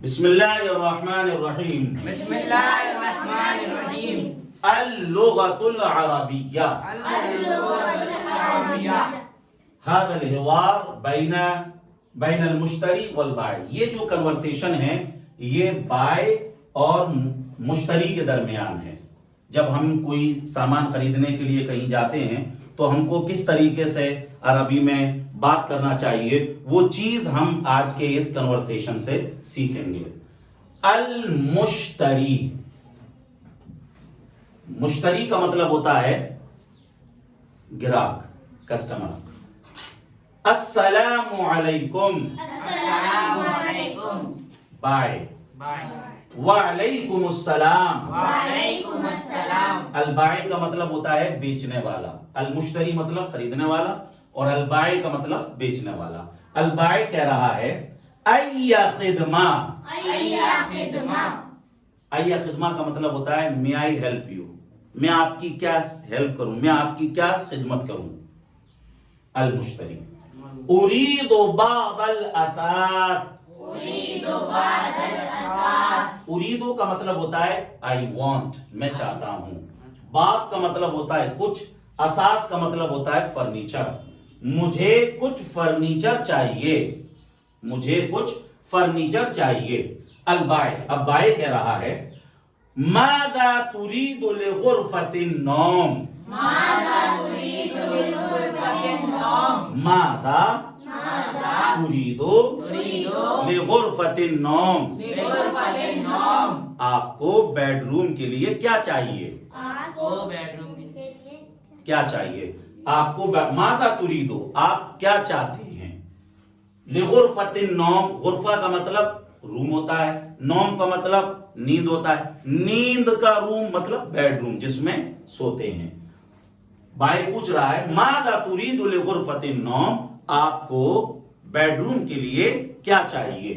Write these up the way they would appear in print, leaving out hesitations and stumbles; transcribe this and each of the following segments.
بسم اللہ الرحمن الرحیم. بسم اللہ الرحمن الرحیم. اللغة العربية. هذا الحوار بین المشتری والبائع. یہ جو کنورسیشن ہے یہ بائع اور مشتری کے درمیان ہے. جب ہم کوئی سامان خریدنے کے لیے کہیں جاتے ہیں تو ہم کو کس طریقے سے عربی میں بات کرنا چاہیے وہ چیز ہم آج کے اس کنورسیشن سے سیکھیں گے. المشتری، مشتری کا مطلب ہوتا ہے گراہک، کسٹمر. السلام علیکم، السلام علیکم. بائع. وعلیکم السلام. وعلیکم السلام. البائع کا مطلب ہوتا ہے بیچنے والا، المشتری مطلب خریدنے والا، اور البائع کا مطلب بیچنے والا. البائع کہہ رہا ہے ای خدمہ. ای خدمہ کا مطلب ہوتا ہے may I help you، میں آپ کی کیا ہیلپ کروں، میں آپ کی کیا خدمت کروں. المشتری. اريد بعض الاثاث. اريد کا مطلب ہوتا ہے I want، میں چاہتا ہوں. بعض کا مطلب ہوتا ہے کچھ، اساس کا مطلب ہوتا ہے فرنیچر. مجھے کچھ فرنیچر چاہیے، مجھے کچھ فرنیچر چاہیے. البائع، اب بائع کہہ رہا ہے ماذا تريد لغرفة النوم. ماذا تريد لغرفة النوم. آپ کو بیڈ روم کے لیے کیا چاہیے؟ کیا چاہیے آپ کو؟ ماذا تريد، آپ کیا چاہتے ہیں؟ لغرفة النوم، غرفہ کا مطلب روم ہوتا ہے، نوم کا مطلب نیند ہوتا ہے. نیند کا روم مطلب بیڈ روم جس میں سوتے ہیں. بھائی پوچھ رہا ہے ماذا تريد لغرفة النوم، آپ کو بیڈ روم کے لیے کیا چاہیے؟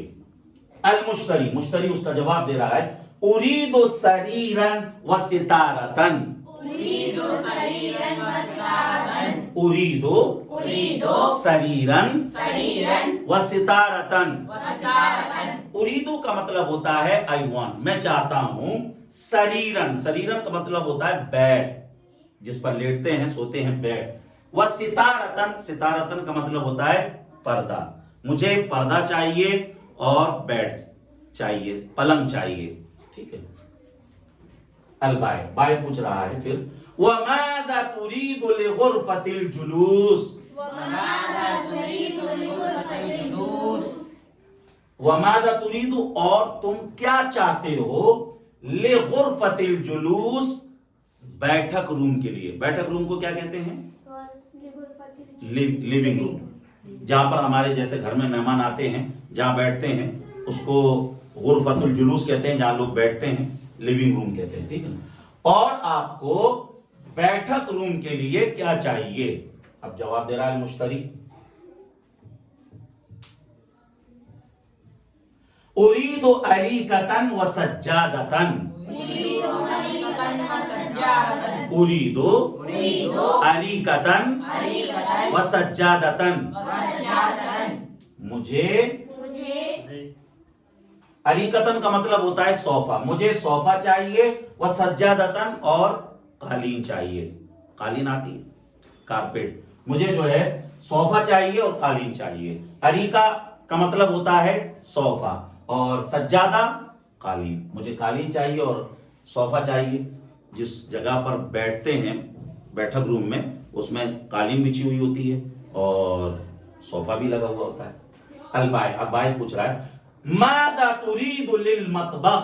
المشتری، مشتری اس کا جواب دے رہا ہے اريد سريرا وستارة. اريد سريرا وستارة. اریدو کا مطلب ہوتا ہے I want، میں چاہتا ہوں. سریرن، سریرن کا مطلب ہوتا ہے بیڈ جس پر لیٹتے ہیں سوتے ہیں، بیڈ. وستارتن، ستارتن کا مطلب ہوتا ہے پردہ. مجھے پردہ چاہیے اور بیڈ چاہیے، پلنگ چاہیے. ٹھیک ہے. البائع، بائع پوچھ رہا ہے پھر وماذا تريد لغرفة الجلوس. وماذا تريد، اور تم کیا چاہتے ہو لغرفة الجلوس، بیٹھک روم کے لیے. بیٹھک روم کو کیا کہتے ہیں؟ Living room. جہاں پر ہمارے جیسے گھر میں مہمان آتے ہیں جہاں بیٹھتے ہیں اس کو غرفۃ الجلوس کہتے ہیں، جہاں لوگ بیٹھتے ہیں لیونگ روم کہتے ہیں. ٹھیک ہے. اور آپ کو بیٹھک روم کے لیے کیا چاہیے؟ اب جواب دے رہا ہے المشتری اريد أريكة وسجادة. اريد أريكة وسجادة. مجھے اریکتن کا مطلب ہوتا ہے صوفہ، مجھے صوفہ چاہیے. وسجادتن، اور قالین چاہیے. قالین آتی ہے، کارپیٹ. مجھے جو ہے صوفہ چاہیے اور قالین چاہیے. اریکہ کا مطلب ہوتا ہے صوفہ، اور سجادہ قالین. مجھے قالین چاہیے اور صوفہ چاہیے. جس جگہ پر بیٹھتے ہیں بیٹھک روم میں اس میں قالین بچھی ہوئی ہوتی ہے اور صوفہ بھی لگا ہوا ہوتا ہے. البائع، اب بائع پوچھ رہا ہے ماذا تريد للمطبخ.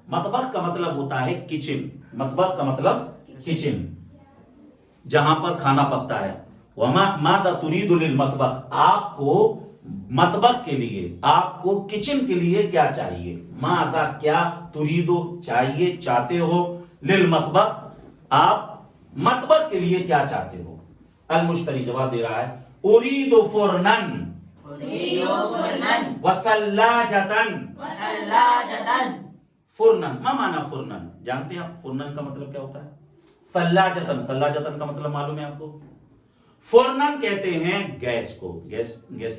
مطبخ کا مطلب ہوتا ہے کچن. مطبخ کا مطلب کچن، جہاں پر کھانا پکتا ہے. ماذا تريد للمطبخ، آپ کو مطبخ کے لیے، آپ کو کچن کے لیے کیا چاہیے؟ ماذا، کیا، تريد چاہیے، چاہتے ہو. للمطبخ، آپ مطبخ کے لیے کیا چاہتے ہو. المشتری جواب دے رہا ہے اريد فرنا وثلاجة. فرنن، ما معنی فرنن؟ جانتے ہیں آپ فرنن کا مطلب کیا ہوتا ہے؟ ثلاجتن، ثلاجتن کا مطلب معلوم ہے آپ کو؟ فرنن کہتے ہیں گیس کو. گیس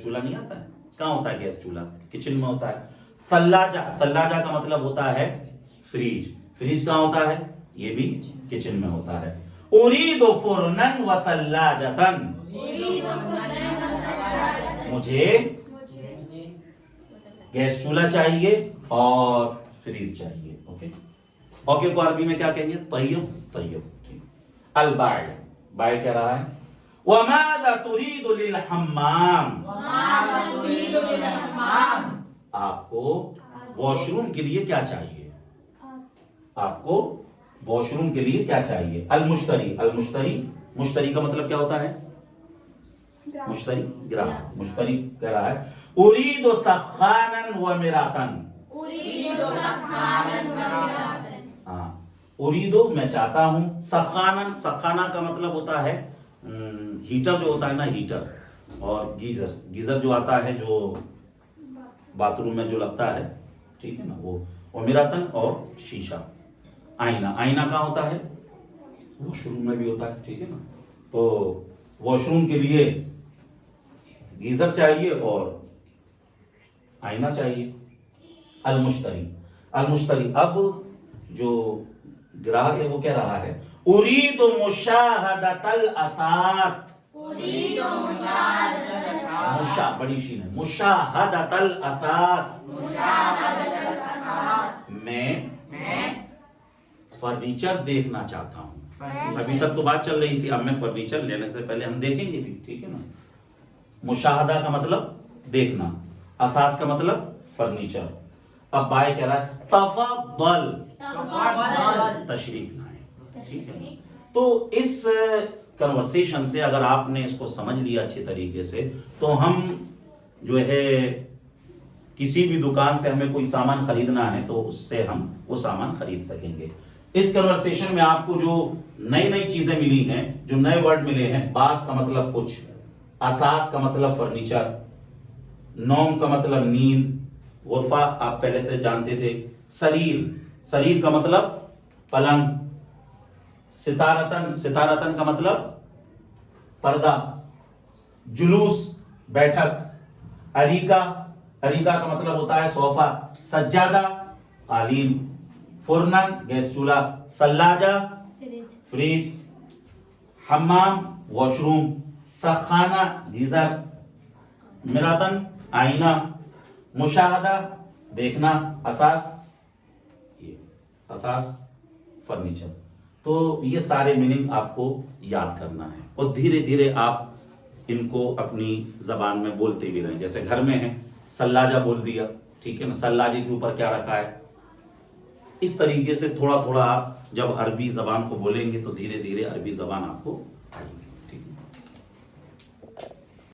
چولہا نہیں آتا ہے، کہاں ہوتا ہے گیس چولہا؟ کچن میں ہوتا ہے. ثلاجہ، ثلاجہ کا مطلب ہوتا ہے فریج. فریج کہاں ہوتا ہے؟ یہ بھی کچن میں ہوتا ہے. اريد فرنا وثلاجة، مجھے گیس چولہا چاہیے اور فریج چاہیے. اوکے، اوکے کو عربی میں کیا کہیں گے؟ طیب. طیب. البائع، بائع کہہ رہا ہے وماذا تريد للحمام، آپ کو واش روم کے لیے کیا چاہیے؟ آپ کو واش روم کے لیے کیا چاہیے؟ المشتری، المشتری، مشتری کا مطلب کیا ہوتا ہے؟ مشتری، گراہک. مشتری کہہ رہا ہے اريد سخانا ومراتا. ہاں، اریدو میں چاہتا ہوں، سخانا، سخانا کا مطلب ہوتا ہے ہیٹر جو ہوتا ہے نا، ہیٹر. اور گیزر، گیزر جو آتا ہے جو باتھ روم میں جو لگتا ہے، ٹھیک ہے نا، وہ ومیراتن اور شیشہ. آئینہ، آئینہ کہاں ہوتا ہے؟ واش روم میں بھی ہوتا ہے. ٹھیک ہے نا، تو واش روم کے لیے گیزر چاہیے اور آئینہ چاہیے. المشتری، المشتری. اب جو گراہک ہے وہ کہہ رہا ہے اريد مشاہدۃ الاثار، مشا بڑی شین ہے، مشاہدۃ الاثار، میں فرنیچر دیکھنا چاہتا ہوں. ابھی تک تو بات چل رہی تھی، اب میں فرنیچر لینے سے پہلے ہم دیکھیں گے بھی. ٹھیک ہے نا. مشاہدہ کا مطلب دیکھنا، اساس کا مطلب فرنیچر. اب بھائی کہہ رہا ہے تفضل، تشریف لائیں. ٹھیک ہے. تو اس کنورسیشن سے اگر آپ نے اس کو سمجھ لیا اچھے طریقے سے، تو ہم جو ہے کسی بھی دکان سے ہمیں کوئی سامان خریدنا ہے تو اس سے ہم وہ سامان خرید سکیں گے. اس کنورسیشن میں آپ کو جو نئی نئی چیزیں ملی ہیں، جو نئے ورڈ ملے ہیں، باس کا مطلب کچھ، اساس کا مطلب فرنیچر، نوم کا مطلب نیند، غرفہ آپ پہلے سے جانتے تھے، سریر، سریر کا مطلب پلنگ، ستارتن، ستارتن کا مطلب پردہ، جلوس بیٹھک، اریکہ، اریکہ کا مطلب ہوتا ہے صوفہ، سجادہ قالین، فرنن گیس چولہا، ثلاجہ فریج، حمام واش روم، سخانہ گیزر، مراتن آئینہ، مشاہدہ دیکھنا، اساس، یہ اساس فرنیچر. تو یہ سارے میننگ آپ کو یاد کرنا ہے اور دھیرے دھیرے آپ ان کو اپنی زبان میں بولتے بھی رہیں. جیسے گھر میں ہیں، ثلاجہ بول دیا، ٹھیک ہے نا، ثلاجے کے اوپر کیا رکھا ہے. اس طریقے سے تھوڑا تھوڑا آپ جب عربی زبان کو بولیں گے تو دھیرے دھیرے عربی زبان آپ کو آئے گی.